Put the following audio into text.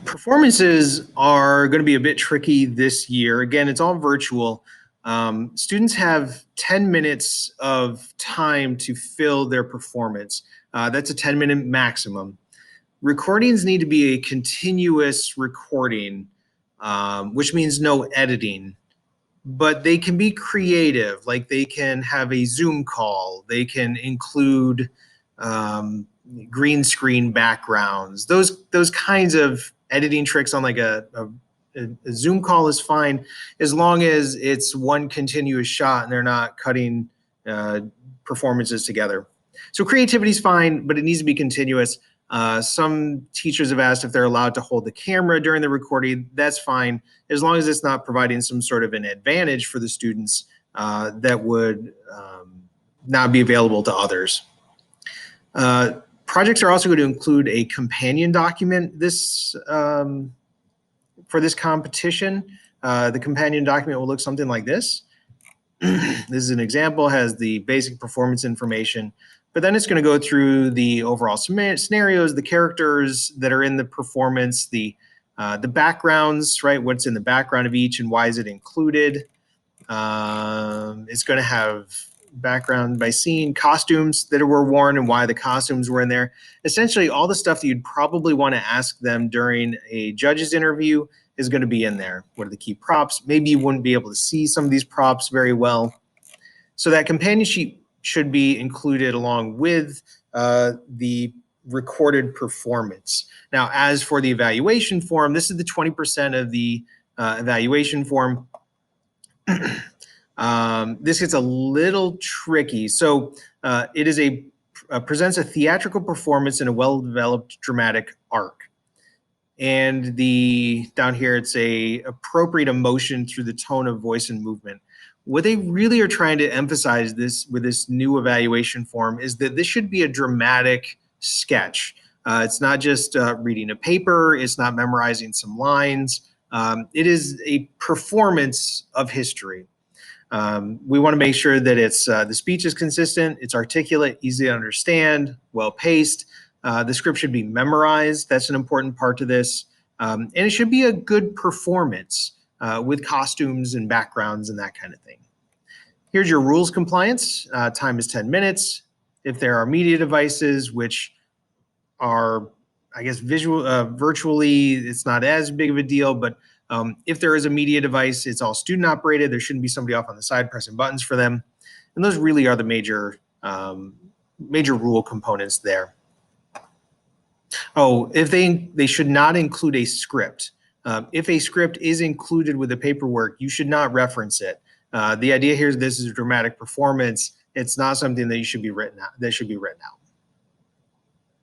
Performances are going to be a bit tricky this year. Again, it's all virtual. Students have 10 minutes of time to fill their performance. That's a 10-minute maximum. Recordings need to be a continuous recording, which means no editing. But they can be creative, like they can have a Zoom call, they can include green screen backgrounds. Those kinds of editing tricks on like a Zoom call is fine as long as it's one continuous shot and they're not cutting performances together. So creativity is fine, but it needs to be continuous. Some teachers have asked if they're allowed to hold the camera during the recording. That's fine, as long as it's not providing some sort of an advantage for the students that would not be available to others. Projects are also going to include a companion document for this competition. The companion document will look something like this. This is an example, has the basic performance information, but then it's going to go through the overall scenarios, the characters that are in the performance, the backgrounds, right? What's in the background of each and why is it included? It's going to have background by scene, costumes that were worn and why the costumes were in there. Essentially, all the stuff that you'd probably want to ask them during a judge's interview is going to be in there. What are the key props? Maybe you wouldn't be able to see some of these props very well. So that companion sheet should be included along with the recorded performance. Now, as for the evaluation form, this is the 20% of the evaluation form. This gets a little tricky. So it is presents a theatrical performance in a well-developed dramatic arc. And down here, it's a appropriate emotion through the tone of voice and movement. What they really are trying to emphasize with this new evaluation form is that this should be a dramatic sketch. It's not just reading a paper. It's not memorizing some lines. It is a performance of history. We want to make sure that the speech is consistent, it's articulate, easy to understand, well-paced. The script should be memorized. That's an important part to this. And it should be a good performance with costumes and backgrounds and that kind of thing. Here's your rules compliance. Time is 10 minutes. If there are media devices, which are, I guess, virtually, it's not as big of a deal, but if there is a media device, it's all student operated. There shouldn't be somebody off on the side pressing buttons for them. And those really are the major rule components there. Oh, if they should not include a script. If a script is included with the paperwork, you should not reference it. The idea here is this is a dramatic performance. It's not something that should be written out.